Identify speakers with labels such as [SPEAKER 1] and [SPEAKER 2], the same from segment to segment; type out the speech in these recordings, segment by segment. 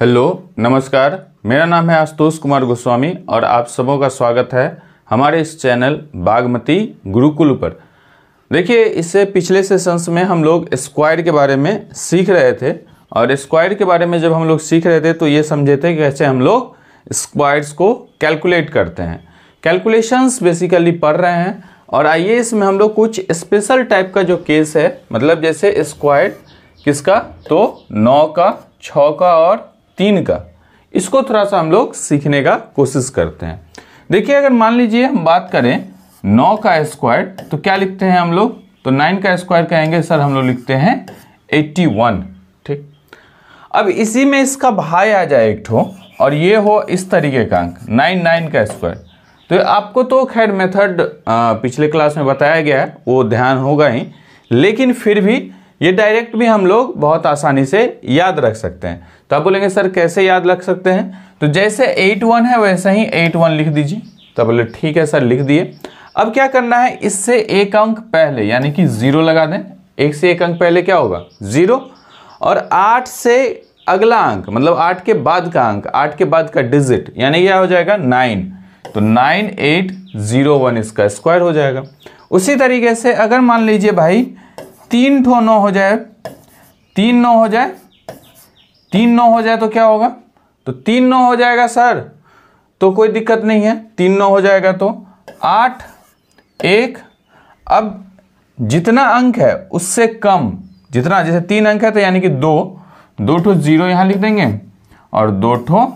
[SPEAKER 1] Hello नमस्कार, मेरा नाम है आशुतोष कुमार गोस्वामी और आप सबों का स्वागत है हमारे इस चैनल बागमती गुरुकुल पर। देखिए, इससे पिछले सेशंस में हम लोग स्क्वायर के बारे में सीख रहे थे और स्क्वायर के बारे में जब हम लोग सीख रहे थे तो ये समझे थे कि कैसे हम लोग स्क्वायर्स को कैलकुलेट करते हैं। कैलकुलेशंस बेसिकली पढ़ रहे हैं और आइए इसमें हम लोग कुछ स्पेशल टाइप का जो केस है, मतलब जैसे स्क्वायर किसका, तो 9 का, 6 का और 3 का, इसको थोड़ा सा हम लोग सीखने का कोशिश करते हैं। देखिए, अगर मान लीजिए हम बात करें 9 का स्क्वायर तो क्या लिखते हैं हम लोग, तो 9 का स्क्वायर कहेंगे सर हम लोग लिखते हैं 81। ठीक, अब इसी में इसका भाई आ जाए एक ठो और ये हो इस तरीके का अंक 9 का स्क्वायर। तो आपको तो खैर मेथड पिछले क्लास में बताया गया है, वो ध्यान होगा ही, लेकिन फिर भी ये डायरेक्ट भी हम लोग बहुत आसानी से याद रख सकते हैं। तो आप बोलेंगे सर कैसे याद रख सकते हैं, तो जैसे 81 है वैसे ही 81 लिख दीजिए। तो बोले ठीक है सर, लिख दिए। अब क्या करना है, इससे एक अंक पहले यानी कि 0 लगा दें। एक से एक अंक पहले क्या होगा, 0, और 8 से अगला अंक मतलब 8 के बाद का अंक, 8 के बाद का डिजिट यानी क्या हो जाएगा 9, तो 9801 इसका स्क्वायर हो जाएगा। उसी तरीके से अगर मान लीजिए भाई 3 ठो 9 हो जाए, 3 9 हो जाए, 3 9 हो जाए तो क्या होगा, तो 3 9 हो जाएगा सर, तो कोई दिक्कत नहीं है, 3 9 हो जाएगा तो 8 1। अब जितना अंक है उससे कम, जितना जैसे 3 अंक है तो यानी कि 2 ठो 0 यहां लिख देंगे और 2 ठो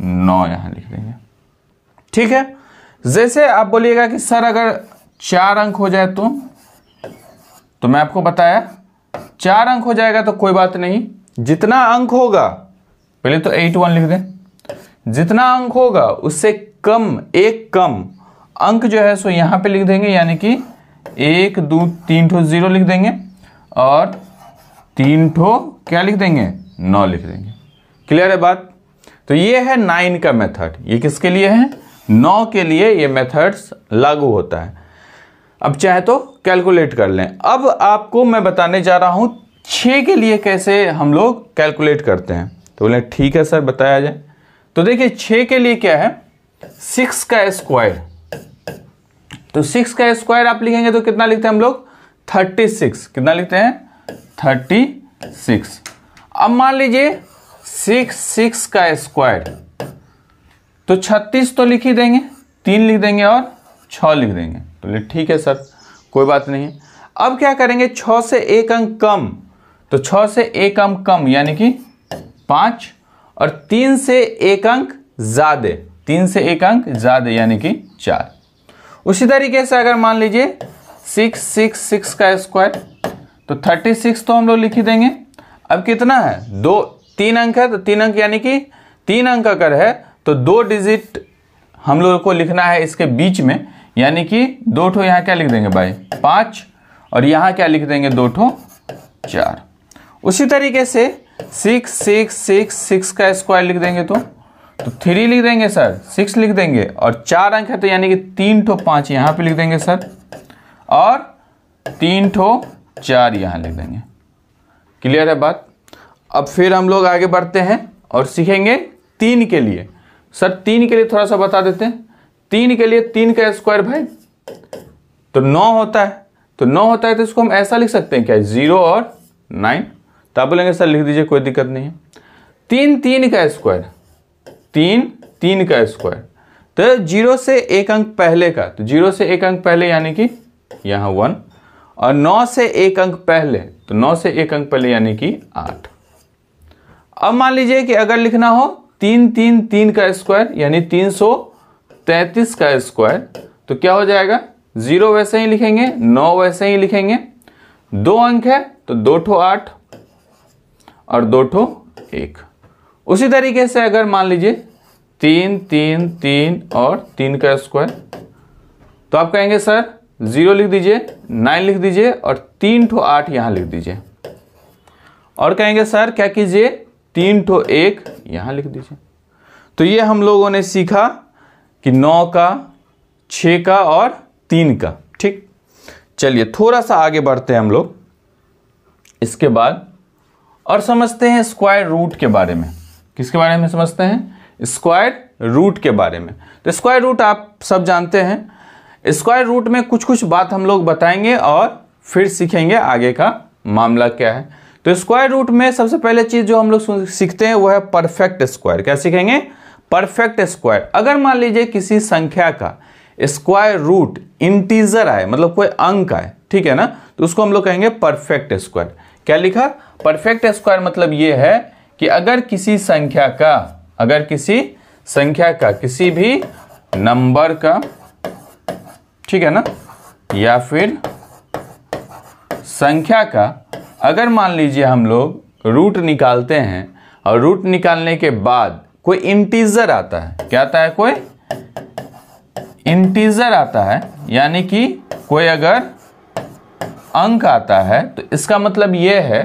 [SPEAKER 1] 9 यहां लिख देंगे। ठीक है, जैसे आप बोलिएगा कि सर अगर 4 अंक हो जाए तो मैं आपको बताया 4 अंक हो जाएगा तो कोई बात नहीं, जितना अंक होगा पहले तो 81 लिख दें, जितना अंक होगा उससे कम, एक कम अंक जो है सो यहां पे लिख देंगे, यानी कि 1 2 3 ठो 0 लिख देंगे और 3 ठो क्या लिख देंगे, 9 लिख देंगे। क्लियर है बात। तो ये है 9 का मेथड, ये किसके लिए है, 9 के लिए ये मेथड्स लागू होता है। अब चाहे तो कैलकुलेट कर लें। अब आपको मैं बताने जा रहा हूं 6 के लिए कैसे हम लोग कैलकुलेट करते हैं। तो बोले ठीक है सर, बताया जाए। तो देखिए 6 के लिए क्या है, 6 का स्क्वायर, तो 6 का स्क्वायर आप लिखेंगे तो कितना लिखते हैं हम लोग, 36। कितना लिखते हैं, 36। अब मान लीजिए 6 का स्क्वायर, तो 36 तो लिख ही देंगे, 3 लिख देंगे और 6 लिख देंगे। तो ठीक है सर, कोई बात नहीं। अब क्या करेंगे, 6 से एक अंक कम, तो 6 से एक अंक कम यानी कि 5, और 3 से एक अंक ज्यादा, 3 से एक अंक ज्यादा यानी कि 4। उसी तरीके से अगर मान लीजिए 6 का स्क्वायर, तो 36 तो हम लोग लिख ही देंगे। अब कितना है, 3 अंक है, तो 3 अंक यानी कि 3 अंक अगर है तो 2 डिजिट हम लोग को लिखना है इसके बीच में, यानी कि 2 ठो यहां क्या लिख देंगे भाई 5, और यहां क्या लिख देंगे 2 ठो 4। उसी तरीके से 6 का स्क्वायर लिख देंगे तो 3 लिख देंगे सर, 6 लिख देंगे और 4 अंक है तो यानी कि 3 ठो 5 यहां पे लिख देंगे सर, और 3 ठो 4 यहां लिख देंगे। क्लियर है बात। अब फिर हम लोग आगे बढ़ते हैं और सीखेंगे 3 के लिए। सर 3 के लिए थोड़ा सा बता देते हैं। 3 के लिए 3 का स्क्वायर भाई तो 9 होता है, तो 9 होता है तो इसको हम ऐसा लिख सकते हैं क्या, 0 और 9। तो आप बोलेंगे सर लिख दीजिए, कोई दिक्कत नहीं है। 3 का स्क्वायर, 3 का स्क्वायर, तो 0 से एक अंक पहले का, तो 0 से एक अंक पहले यानी कि यहां 1, और 9 से एक अंक पहले, तो 9 से एक अंक पहले यानी कि 8। अब मान लीजिए कि अगर लिखना हो 3 का स्क्वायर यानी 333 का स्क्वायर, तो क्या हो जाएगा, 0 वैसे ही लिखेंगे, 9 वैसे ही लिखेंगे, 2 अंक है तो 2 ठो 8 और 2 ठो 1। उसी तरीके से अगर मान लीजिए 3 और 3 का स्क्वायर, तो आप कहेंगे सर 0 लिख दीजिए, 9 लिख दीजिए और 3 ठो 8 यहां लिख दीजिए, और कहेंगे सर क्या कीजिए 3 ठो 1 यहां लिख दीजिए। तो ये हम लोगों ने सीखा कि 9 का, 6 का और 3 का। ठीक, चलिए थोड़ा सा आगे बढ़ते हैं हम लोग इसके बाद और समझते हैं स्क्वायर रूट के बारे में। किसके बारे में समझते हैं? स्क्वायर रूट के बारे में। तो स्क्वायर रूट आप सब जानते हैं। स्क्वायर रूट में कुछ कुछ बात हम लोग बताएंगे और फिर सीखेंगे आगे का मामला क्या है। तो स्क्वायर रूट में सबसे पहले चीज जो हम लोग सीखते हैं वो है परफेक्ट स्क्वायर। क्या सीखेंगे? Perfect square. अगर मान लीजिए किसी संख्या का स्क्वायर रूट इंटीजर आए, मतलब कोई अंक आए, ठीक है ना, तो उसको हम लोग कहेंगे परफेक्ट स्क्वायर। क्या लिखा? परफेक्ट स्क्वायर मतलब ये है कि अगर किसी संख्या का किसी भी नंबर का, ठीक है ना, या फिर संख्या का अगर मान लीजिए हम लोग रूट निकालते हैं और रूट निकालने के बाद कोई इंटीजर आता है। क्या आता है? कोई इंटीजर आता है, यानी कि कोई अगर अंक आता है, तो इसका मतलब यह है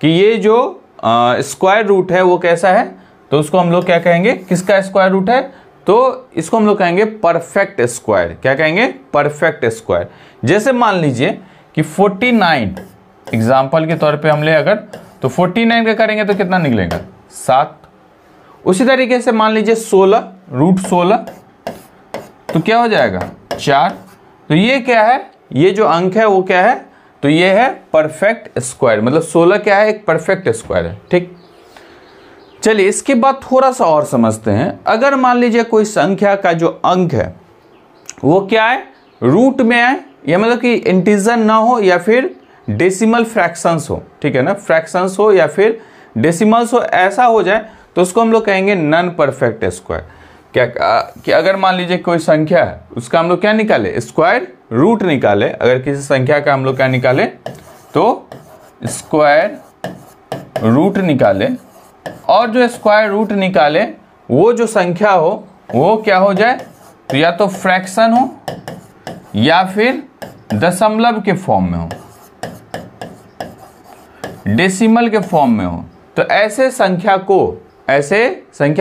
[SPEAKER 1] कि ये जो स्क्वायर रूट है वो कैसा है, तो उसको हम लोग क्या कहेंगे? किसका स्क्वायर रूट है? तो इसको हम लोग कहेंगे परफेक्ट स्क्वायर। क्या कहेंगे? Perfect square. जैसे मान लीजिए कि 49 एग्जाम्पल के तौर पे हम ले अगर, तो 49 का करेंगे तो कितना निकलेगा? 7। उसी तरीके से मान लीजिए 16 रूट 16, तो क्या हो जाएगा? 4। तो ये क्या है? ये जो अंक है वो क्या है? तो ये है परफेक्ट स्क्वायर। मतलब 16 क्या है? एक परफेक्ट स्क्वायर है। ठीक, चलिए इसके बाद थोड़ा सा और समझते हैं। अगर मान लीजिए कोई संख्या का जो अंक है वो क्या है? रूट में आए, या मतलब कि इंटीजर ना हो या फिर डेसिमल फ्रैक्शंस हो, ठीक है ना, फ्रैक्शंस हो या फिर डेसिमल्स हो, ऐसा हो जाए तो उसको हम लोग कहेंगे नॉन परफेक्ट स्क्वायर। क्या कि अगर मान लीजिए कोई संख्या है, उसका हम लोग क्या निकाले? स्क्वायर रूट निकाले। अगर किसी संख्या का हम लोग क्या निकाले? तो स्क्वायर रूट निकाले, और जो स्क्वायर रूट निकाले वो जो संख्या हो वो क्या हो जाए? तो या तो फ्रैक्शन हो या फिर दशमलव के फॉर्म में हो, डेसिमल के फॉर्म में हो। तो ऐसे संख्या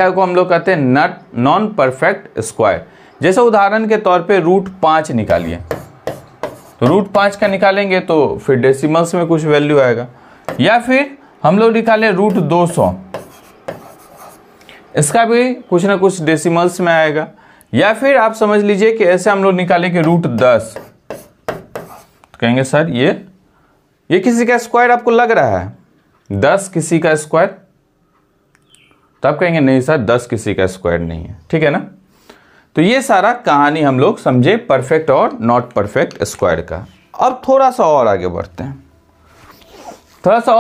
[SPEAKER 1] को हम लोग कहते हैं नॉन परफेक्ट स्क्वायर। जैसे उदाहरण के तौर पे रूट 5 निकालिए, तो रूट 5 का निकालेंगे तो फिर डेसिमल्स में कुछ वैल्यू आएगा। या फिर हम लोग निकालें रूट 200, इसका भी कुछ ना कुछ डेसिमल्स में आएगा। या फिर आप समझ लीजिए कि ऐसे हम लोग निकालें कि रूट 10, तो कहेंगे सर ये किसी का स्क्वायर आपको लग रहा है? 10 किसी का स्क्वायर? तो आप कहेंगे नहीं सर 10 किसी का स्क्वायर नहीं है, ठीक है ना। तो ये सारा कहानी हम लोग समझे परफेक्ट और नॉट परफेक्ट स्क्वायर का। अब थोड़ा सा और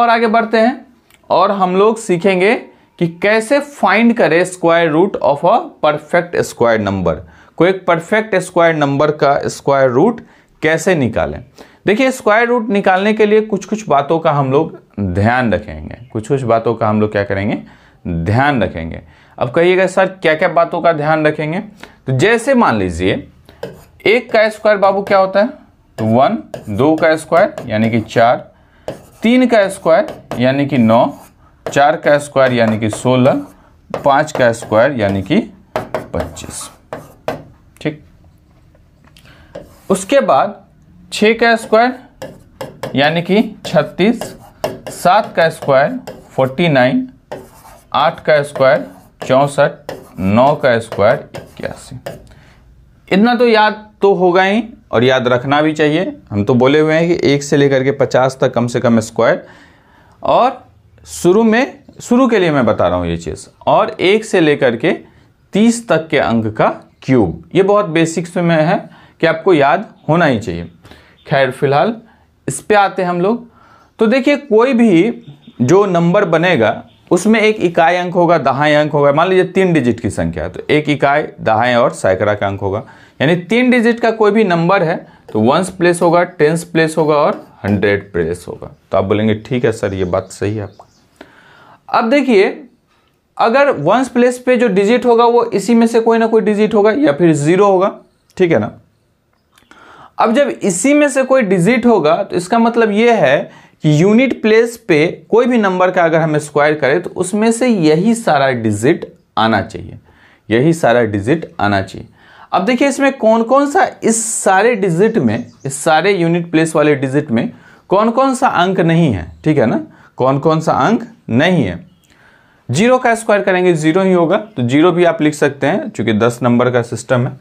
[SPEAKER 1] आगे बढ़ते हैं और हम लोग सीखेंगे कि कैसे फाइंड करें square root of a perfect square number. कोई एक परफेक्ट स्क्वायर नंबर का स्क्वायर रूट कैसे निकालें। देखिए स्क्वायर रूट निकालने के लिए कुछ कुछ बातों का हम लोग ध्यान रखेंगे, ध्यान रखेंगे। अब कहिएगा सर क्या क्या बातों का ध्यान रखेंगे? तो जैसे मान लीजिए 1 का स्क्वायर बाबू क्या होता है? तो 1, 2 का स्क्वायर यानी कि 4, 3 का स्क्वायर यानी कि 9, 4 का स्क्वायर यानी कि 16, 5 का स्क्वायर यानी कि 25। ठीक, उसके बाद 6 का स्क्वायर यानी कि 36, 7 का स्क्वायर 49, 8 का स्क्वायर 64, 9 का स्क्वायर 81। इतना तो याद तो होगा ही और याद रखना भी चाहिए। हम तो बोले हुए हैं कि 1 से लेकर के 50 तक कम से कम स्क्वायर, और शुरू के लिए मैं बता रहा हूँ ये चीज़, और 1 से लेकर के 30 तक के अंक का क्यूब। ये बहुत बेसिक्स में है कि आपको याद होना ही चाहिए। खैर फिलहाल इस पे आते हैं हम लोग। तो देखिए कोई भी जो नंबर बनेगा उसमें एक इकाई अंक होगा, दहाई अंक होगा। मान लीजिए 3 डिजिट की संख्या है तो एक इकाई, दहाई और सैकड़ा का अंक होगा। यानी 3 डिजिट का कोई भी नंबर है तो 1s प्लेस होगा, 10s प्लेस होगा और 100 प्लेस होगा। तो आप बोलेंगे ठीक है सर ये बात सही है आपका। अब देखिए अगर 1s प्लेस पे जो डिजिट होगा वो इसी में से कोई ना कोई डिजिट होगा या फिर 0 होगा, ठीक है ना। अब जब इसी में से कोई डिजिट होगा तो इसका मतलब ये है कि यूनिट प्लेस पे कोई भी नंबर का अगर हम स्क्वायर करें तो उसमें से यही सारा डिजिट आना चाहिए, अब देखिए इसमें कौन कौन सा इस सारे डिजिट में, इस सारे यूनिट प्लेस वाले डिजिट में कौन कौन सा अंक नहीं है, ठीक है ना, कौन कौन सा अंक नहीं है। जीरो का स्क्वायर करेंगे जीरो ही होगा, तो जीरो भी आप लिख सकते हैं चूंकि 10 नंबर का सिस्टम है,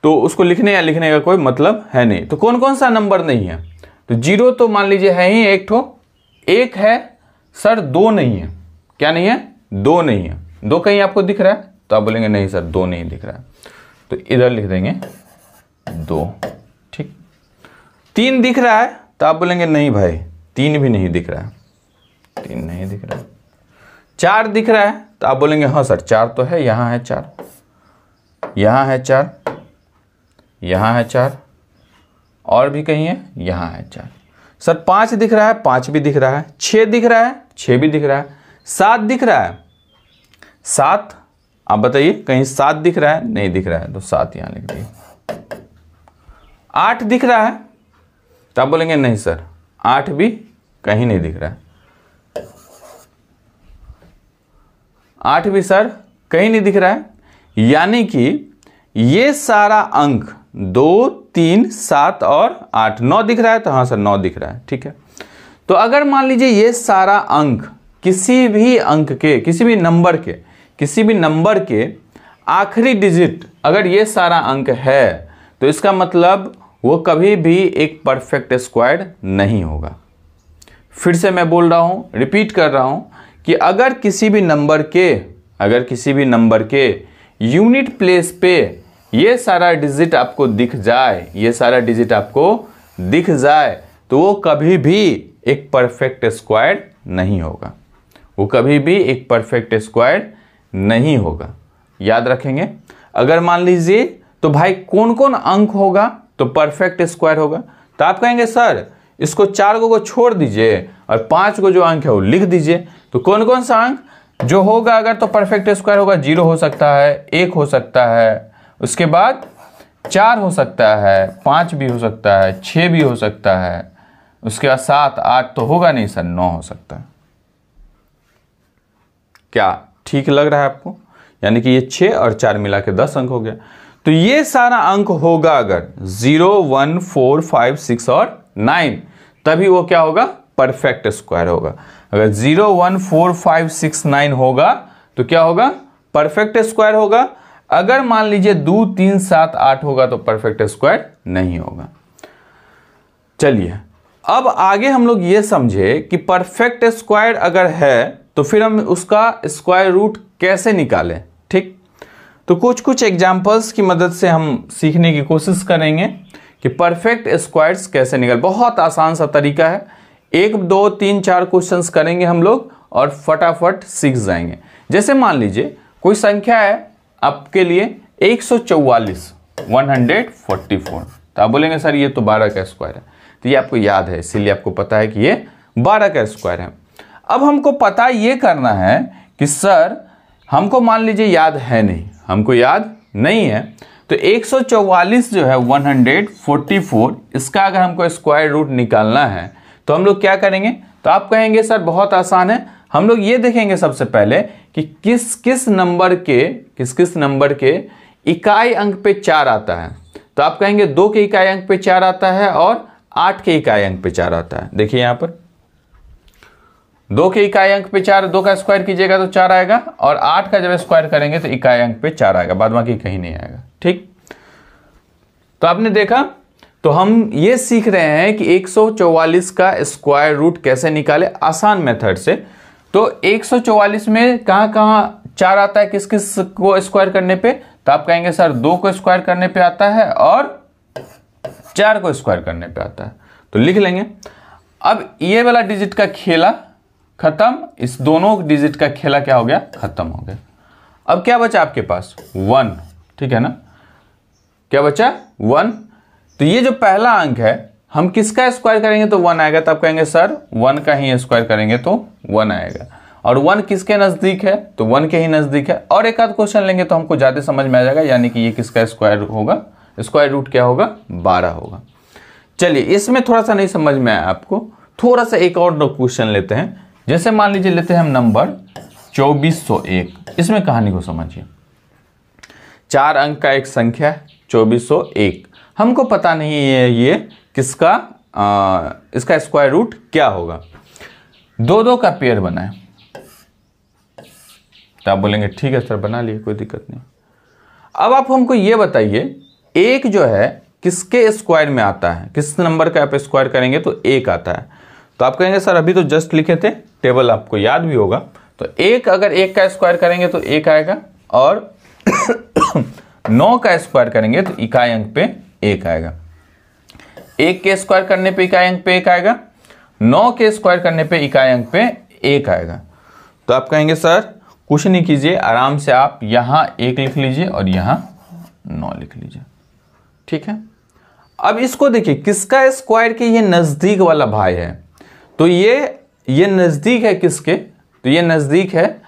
[SPEAKER 1] तो उसको लिखने या लिखने का कोई मतलब है नहीं। तो कौन कौन सा नंबर नहीं है, तो जीरो तो मान लीजिए है ही एक ठो, एक है सर दो नहीं है, क्या नहीं है, दो नहीं है। दो कहीं आपको दिख रहा है तो आप बोलेंगे नहीं सर दो नहीं दिख रहा है, तो इधर लिख देंगे दो, ठीक। तीन दिख रहा है तो आप बोलेंगे नहीं भाई तीन भी नहीं दिख रहा है, तीन नहीं दिख रहा है। चार दिख रहा है तो आप बोलेंगे हाँ सर चार तो है, यहां है चार, यहां है चार, यहां है चार, और भी कहीं है, यहां है चार। सर पांच दिख रहा है, पांच भी दिख रहा है। छह दिख रहा है, छह भी दिख रहा है। सात दिख रहा है, सात, आप बताइए कहीं सात दिख रहा है, नहीं दिख रहा है, तो सात यहां लिख दिए। आठ दिख रहा है तो आप बोलेंगे नहीं सर आठ भी कहीं नहीं दिख रहा है, आठ भी सर कहीं नहीं दिख रहा है। यानी कि ये सारा अंक 2, 3, 7 और 8, 9 दिख रहा है, तो हाँ सर 9 दिख रहा है, ठीक है। तो अगर मान लीजिए ये सारा अंक किसी भी अंक के, किसी भी नंबर के आखिरी डिजिट अगर ये सारा अंक है, तो इसका मतलब वो कभी भी एक परफेक्ट स्क्वायर्ड नहीं होगा। फिर से मैं बोल रहा हूं, रिपीट कर रहा हूं कि अगर किसी भी नंबर के यूनिट प्लेस पे ये सारा डिजिट आपको दिख जाए, तो वो कभी भी एक परफेक्ट स्क्वायर्ड नहीं होगा, वो कभी भी एक परफेक्ट स्क्वायर्ड नहीं होगा। याद रखेंगे। अगर मान लीजिए तो भाई कौन कौन अंक होगा तो परफेक्ट स्क्वायर होगा, तो आप कहेंगे सर इसको 4 को छोड़ दीजिए और 5 को जो अंक है वो लिख दीजिए। तो कौन कौन सा अंक जो होगा अगर तो परफेक्ट स्क्वायर होगा, 0 हो सकता है, 1 हो सकता है, उसके बाद 4 हो सकता है, 5 भी हो सकता है, 6 भी हो सकता है, उसके बाद 7, 8 तो होगा नहीं सर, 9 हो सकता है। क्या ठीक लग रहा है आपको? यानी कि ये 6 और 4 मिला के 10 अंक हो गया। तो ये सारा अंक होगा अगर 0, 1, 4, 5, 6 और 9, तभी वो क्या होगा, परफेक्ट स्क्वायर होगा। अगर 0, 1, 4, 5, 6, 9 होगा तो क्या होगा, परफेक्ट स्क्वायर होगा। अगर मान लीजिए 2, 3, 7, 8 होगा तो परफेक्ट स्क्वायर नहीं होगा। चलिए अब आगे हम लोग ये समझे कि परफेक्ट स्क्वायर अगर है तो फिर हम उसका स्क्वायर रूट कैसे निकालें, ठीक। तो कुछ एग्जांपल्स की मदद से हम सीखने की कोशिश करेंगे कि परफेक्ट स्क्वायर्स कैसे निकाल। बहुत आसान सा तरीका है, 1, 2, 3, 4 क्वेश्चंस करेंगे हम लोग और फटाफट सीख जाएंगे। जैसे मान लीजिए कोई संख्या है आपके लिए 144, 144, तो आप बोलेंगे सर ये तो 12 का स्क्वायर है, तो ये आपको याद है, इसीलिए आपको पता है कि ये 12 का स्क्वायर है। अब हमको पता ये करना है कि सर हमको मान लीजिए याद है नहीं, हमको याद नहीं है, तो 144 जो है 144, इसका अगर हमको स्क्वायर रूट निकालना है तो हम लोग क्या करेंगे, तो आप कहेंगे सर बहुत आसान है। हम लोग ये देखेंगे सबसे पहले कि किस किस नंबर के इकाई अंक पे 4 आता है। तो आप कहेंगे 2 के इकाई अंक पे 4 आता है और 8 के इकाई अंक पे 4 आता है। देखिए यहां पर 2 के इकाई अंक पे 4, 2 का स्क्वायर कीजिएगा तो 4 आएगा, और 8 का जब स्क्वायर करेंगे तो इकाई अंक पे 4 आएगा, बाद बाकी कहीं नहीं आएगा, ठीक। तो आपने देखा, तो हम ये सीख रहे हैं कि 144 का स्क्वायर रूट कैसे निकाले आसान मेथड से। तो 144 में कहां 4 आता है, किस किस को स्क्वायर करने पे, तो आप कहेंगे सर 2 को स्क्वायर करने पे आता है और 4 को स्क्वायर करने पे आता है, तो लिख लेंगे। अब ये वाला डिजिट का खेला खत्म, इस दोनों डिजिट का खेला क्या हो गया, खत्म हो गया। अब क्या बचा आपके पास, 1, ठीक है ना, क्या बचा 1। तो ये जो पहला अंक है हम किसका स्क्वायर करेंगे तो 1 आएगा, तब कहेंगे सर 1 का ही स्क्वायर करेंगे तो 1 आएगा, और 1 किसके नजदीक है, तो 1 के ही नजदीक है। और एक आध क्वेश्चन लेंगे तो हमको ज्यादा समझ में आ जाएगा, यानी कि ये किसका स्क्वायर होगा, स्क्वायर रूट क्या होगा, 12 होगा। चलिए इसमें थोड़ा सा नहीं समझ में आया आपको, थोड़ा सा एक और क्वेश्चन लेते हैं। जैसे मान लीजिए लेते हैं हम नंबर 2401, इसमें कहानी को समझिए। 4 अंक का एक संख्या है 2401, हमको पता नहीं है ये किसका इसका स्क्वायर रूट क्या होगा। 2 का पेयर बना है, तो आप बोलेंगे ठीक है सर बना लिए, कोई दिक्कत नहीं। अब आप हमको ये बताइए, एक जो है किसके स्क्वायर में आता है, किस नंबर का आप स्क्वायर करेंगे तो एक आता है। तो आप कहेंगे सर अभी तो जस्ट लिखे थे, टेबल आपको याद भी होगा। तो एक अगर एक का स्क्वायर करेंगे तो एक आएगा, और 9 का स्क्वायर करेंगे तो इकाई अंक पे एक आएगा। एक के स्क्वायर करने पे इकाई अंक पे एक आएगा, 9 के स्क्वायर करने पे इकाई अंक पे एक आएगा। तो आप कहेंगे सर कुछ नहीं कीजिए, आराम से आप यहां 1 लिख लीजिए और यहां 9 लिख लीजिए, ठीक है। अब इसको देखिए, किसका स्क्वायर के ये नजदीक वाला भाई है, तो ये नजदीक है किसके, तो ये नजदीक है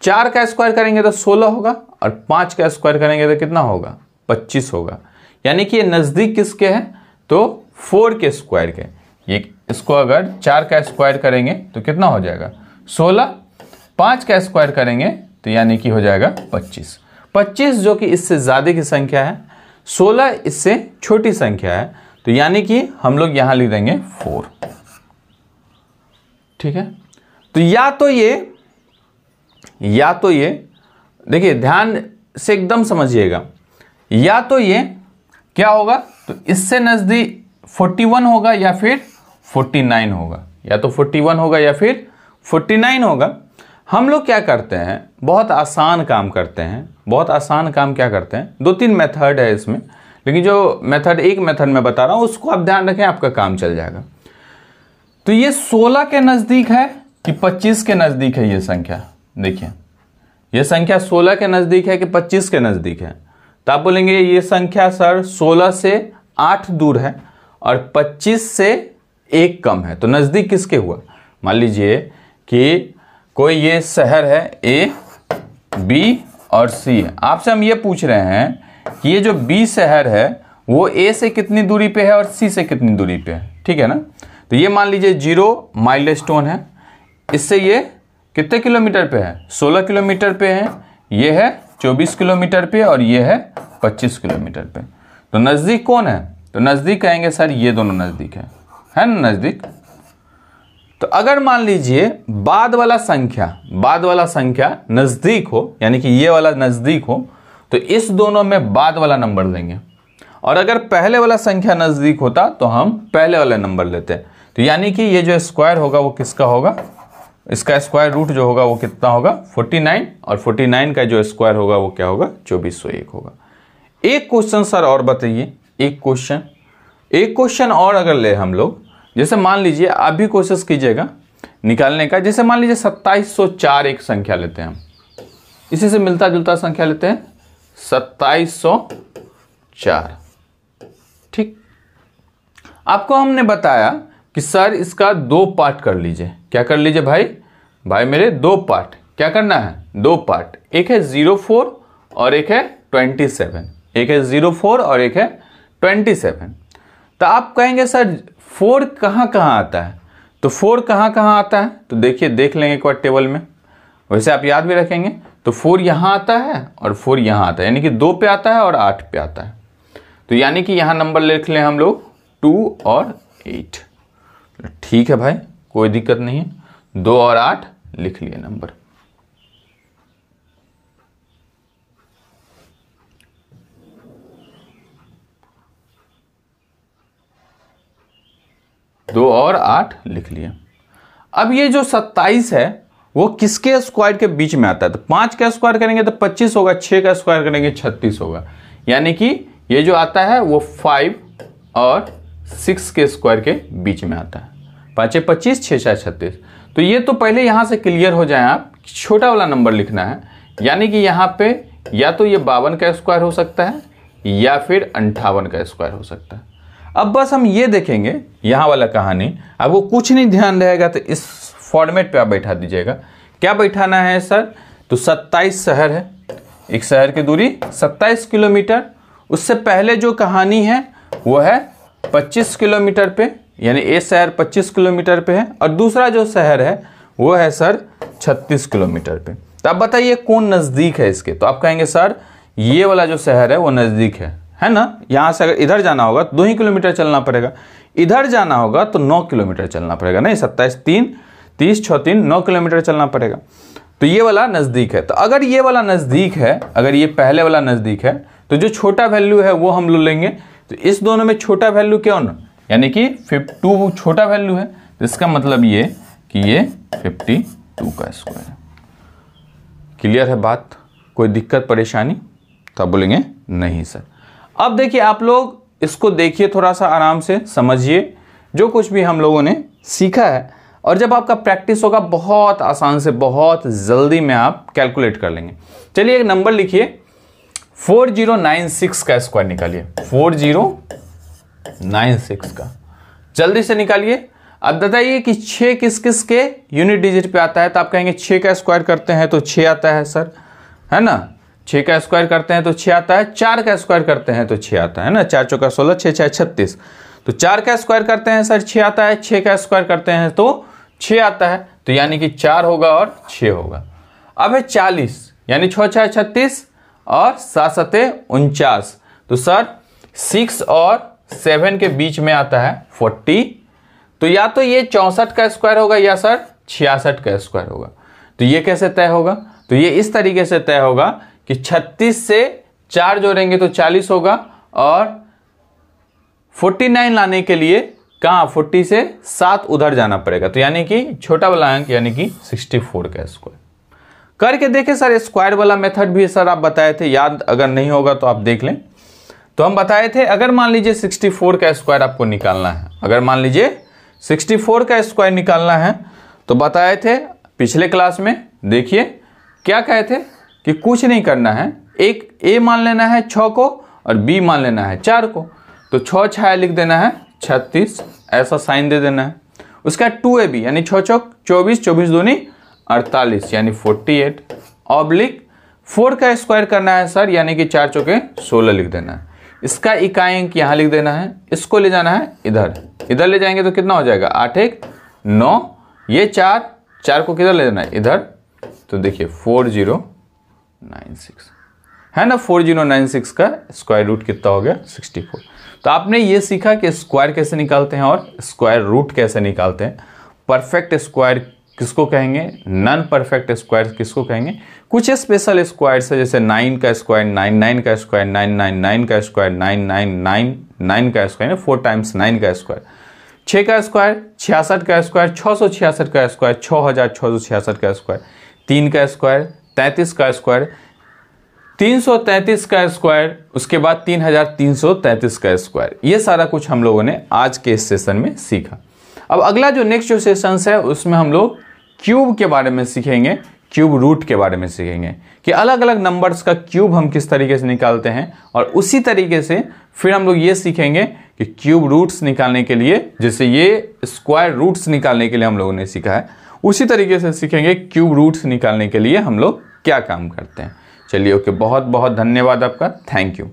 [SPEAKER 1] 4 का स्क्वायर करेंगे तो 16 होगा, और 5 का स्क्वायर करेंगे तो कितना होगा, 25 होगा। यानी कि ये नजदीक किसके है, तो 4 के स्क्वायर के। ये इसको अगर 4 का स्क्वायर करेंगे तो कितना हो जाएगा 16, 5 का स्क्वायर करेंगे तो यानी कि हो जाएगा 25। 25 जो कि इससे ज्यादा की संख्या है, 16 इससे छोटी संख्या है, तो यानी कि हम लोग यहां लिख देंगे 4, ठीक है। तो या तो ये देखिए ध्यान से एकदम समझिएगा, या तो ये क्या होगा, तो इससे नजदीक 41 होगा या फिर 49 होगा, या तो 41 होगा या फिर 49 होगा। हम लोग क्या करते हैं, बहुत आसान काम करते हैं। बहुत आसान काम क्या करते हैं, 2-3 मेथड है इसमें, लेकिन जो मेथड एक मेथड में बता रहा हूं उसको आप ध्यान रखें, आपका काम चल जाएगा। तो ये 16 के नजदीक है कि 25 के नजदीक है, ये संख्या देखिए, ये संख्या 16 के नजदीक है कि 25 के नजदीक है। तो आप बोलेंगे ये संख्या सर 16 से 8 दूर है और 25 से 1 कम है, तो नजदीक किसके हुआ। मान लीजिए कि कोई ये शहर है A, B और C है। आपसे हम ये पूछ रहे हैं कि ये जो B शहर है वो A से कितनी दूरी पे है और C से कितनी दूरी पे है, ठीक है ना। तो ये मान लीजिए 0 माइलस्टोन है, इससे ये कितने किलोमीटर पे है, 16 किलोमीटर पे है, ये है 24 किलोमीटर पे और ये है 25 किलोमीटर पे। तो नजदीक कौन है, तो नजदीक कहेंगे सर ये दोनों नजदीक है ना नजदीक। तो अगर मान लीजिए बाद वाला संख्या नजदीक हो, यानी कि ये वाला नजदीक हो, तो इस दोनों में बाद वाला नंबर लेंगे, और अगर पहले वाला संख्या नजदीक होता तो हम पहले वाला नंबर लेते। तो यानी कि ये जो स्क्वायर होगा वो किसका होगा, इसका स्क्वायर रूट जो होगा वो कितना होगा 49, और 49 का जो स्क्वायर होगा वो क्या होगा 2401 होगा। एक क्वेश्चन सर और बताइए, एक क्वेश्चन और अगर ले हम लोग, जैसे मान लीजिए आप भी कोशिश कीजिएगा निकालने का। जैसे मान लीजिए 2704 एक संख्या लेते हैं हम, इसी से मिलता जुलता संख्या लेते हैं 2704, ठीक। आपको हमने बताया कि सर इसका 2 पार्ट कर लीजिए। क्या कर लीजिए भाई मेरे 2 पार्ट, क्या करना है 2 पार्ट, एक है 04 और एक है 27, एक है 04 और एक है 27। तो आप कहेंगे सर 4 कहाँ आता है, तो 4 कहाँ आता है, तो देखिए देख लेंगे एक बार टेबल में, वैसे आप याद भी रखेंगे। तो 4 यहाँ आता है और 4 यहाँ आता है, यानी कि 2 पे आता है और 8 पे आता है। तो यानी कि यहाँ नंबर लिख लें हम लोग 2 और 8, ठीक है भाई, कोई दिक्कत नहीं है, 2 और 8 लिख लिए नंबर। दो और 8 लिख लिए। अब ये जो 27 है वो किसके स्क्वायर के बीच में आता है, तो 5 का स्क्वायर करेंगे तो 25 होगा, 6 का स्क्वायर करेंगे 36 होगा, यानी कि ये जो आता है वो 5 और 6 के स्क्वायर के बीच में आता है। 5 25, 6 36। तो ये तो पहले यहां से क्लियर हो जाए, आप छोटा वाला नंबर लिखना है, यानी कि यहां पे या तो ये 52 का स्क्वायर हो सकता है या फिर 58 का स्क्वायर हो सकता है। अब बस हम ये देखेंगे यहां वाला कहानी, आपको कुछ नहीं ध्यान रहेगा तो इस फॉर्मेट पे आप बैठा दीजिएगा। क्या बैठाना है सर, तो 27 शहर है, एक शहर की दूरी 27 किलोमीटर, उससे पहले जो कहानी है वो है 25 किलोमीटर पे, यानी ए शहर 25 किलोमीटर पे है, और दूसरा जो शहर है वो है सर 36 किलोमीटर पे। तो आप बताइए कौन नजदीक है इसके, तो आप कहेंगे सर ये वाला जो शहर है वो नजदीक है ना। यहां से अगर इधर जाना होगा तो 2 ही किलोमीटर चलना पड़ेगा, इधर जाना होगा तो 9 किलोमीटर चलना पड़ेगा, नहीं 27 3 30 6 3 9 किलोमीटर चलना पड़ेगा। तो ये वाला नज़दीक है। तो अगर ये वाला नज़दीक है, अगर ये पहले वाला नज़दीक है, तो जो छोटा वैल्यू है वो हम लोग लेंगे। तो इस दोनों में छोटा वैल्यू क्या होना, यानी कि 52 छोटा वैल्यू है, तो इसका मतलब ये कि ये 52 का स्क्वायर है। क्लियर है बात? कोई दिक्कत परेशानी? तो आप बोलेंगे नहीं सर। अब देखिए आप लोग इसको देखिए, थोड़ा सा आराम से समझिए जो कुछ भी हम लोगों ने सीखा है, और जब आपका प्रैक्टिस होगा बहुत आसान से बहुत जल्दी में आप कैलकुलेट कर लेंगे। चलिए एक नंबर लिखिए, 4096 का स्क्वायर निकालिए। 4096 का जल्दी से निकालिए। अब बताइए कि 6 किस किस के यूनिट डिजिट पे आता है। तो आप कहेंगे 6 का स्क्वायर करते हैं तो 6 आता है सर, है ना। 6 का स्क्वायर करते हैं तो 6 आता है। 4 का स्क्वायर करते हैं तो 6 आता है ना। 4 चौका 16, 6 6 36। तो 4 का स्क्वायर करते हैं सर 6 आता है। 6 का स्क्वायर करते हैं तो 6 आता है। तो यानी कि 4 होगा और 6 होगा। अब है 40, यानी 6 6 36 और 7 7 49। तो सर 6 और 7 के बीच में आता है 40। तो या तो ये 64 का स्क्वायर होगा या सर 66 का स्क्वायर होगा। तो ये कैसे तय होगा? तो ये इस तरीके से तय होगा कि 36 से 4 जोड़ेंगे तो 40 होगा, और 49 लाने के लिए कहाँ 40 से 7 उधर जाना पड़ेगा। तो यानी कि छोटा वाला अंक यानी कि 64 का स्क्वायर। करके देखें सर, स्क्वायर वाला मेथड भी सर आप बताए थे, याद अगर नहीं होगा तो आप देख लें। तो हम बताए थे अगर मान लीजिए 64 का स्क्वायर आपको निकालना है, अगर मान लीजिए 64 का स्क्वायर निकालना है, तो बताए थे पिछले क्लास में। देखिए क्या कहे थे कि कुछ नहीं करना है, एक ए मान लेना है 6 को और बी मान लेना है 4 को। तो 6 6 लिख देना है 36, ऐसा साइन दे देना है। उसका 2ab यानी 6 चौक 24, 24 दूनी 48 यानी 48, ऑब्लिक 4 का स्क्वायर करना है सर, यानी कि 4 चौके 16 लिख देना है। इसका इकाई अंक यहाँ लिख देना है, इसको ले जाना है इधर, इधर ले जाएंगे तो कितना हो जाएगा 8 1 9, ये 4 को किधर ले जाना है इधर। तो देखिए 4096 है ना। 4096 का स्क्वायर रूट कितना हो गया 64। तो आपने ये सीखा कि स्क्वायर कैसे निकालते हैं और स्क्वायर रूट कैसे निकालते हैं। परफेक्ट स्क्वायर किसको कहेंगे, नॉन परफेक्ट स्क्वायर किसको कहेंगे। कुछ स्पेशल स्क्वायर्स है जैसे 9 का स्क्वायर, 99 का स्क्वायर, 999 का स्क्वायर, 9999 का स्क्वायर, 4 टाइम्स 9 का स्क्वायर, 6 का स्क्वायर, 66 का स्क्वायर, 666 का स्क्वायर, 6666 का स्क्वायर, 3 का स्क्वायर, 33 का स्क्वायर, 333 का स्क्वायर, उसके बाद 3333 का स्क्वायर। ये सारा कुछ हम लोगों ने आज के इस सेशन में सीखा। अब अगला जो नेक्स्ट जो सेशन है उसमें हम लोग क्यूब के बारे में सीखेंगे, क्यूब रूट के बारे में सीखेंगे कि अलग अलग नंबर्स का क्यूब हम किस तरीके से निकालते हैं। और उसी तरीके से फिर हम लोग ये सीखेंगे कि क्यूब रूट्स निकालने के लिए, जैसे ये स्क्वायर रूट्स निकालने के लिए हम लोगों ने सीखा है, उसी तरीके से सीखेंगे क्यूब रूट्स निकालने के लिए हम लोग क्या काम करते हैं। चलिए ओके, बहुत बहुत धन्यवाद आपका, थैंक यू।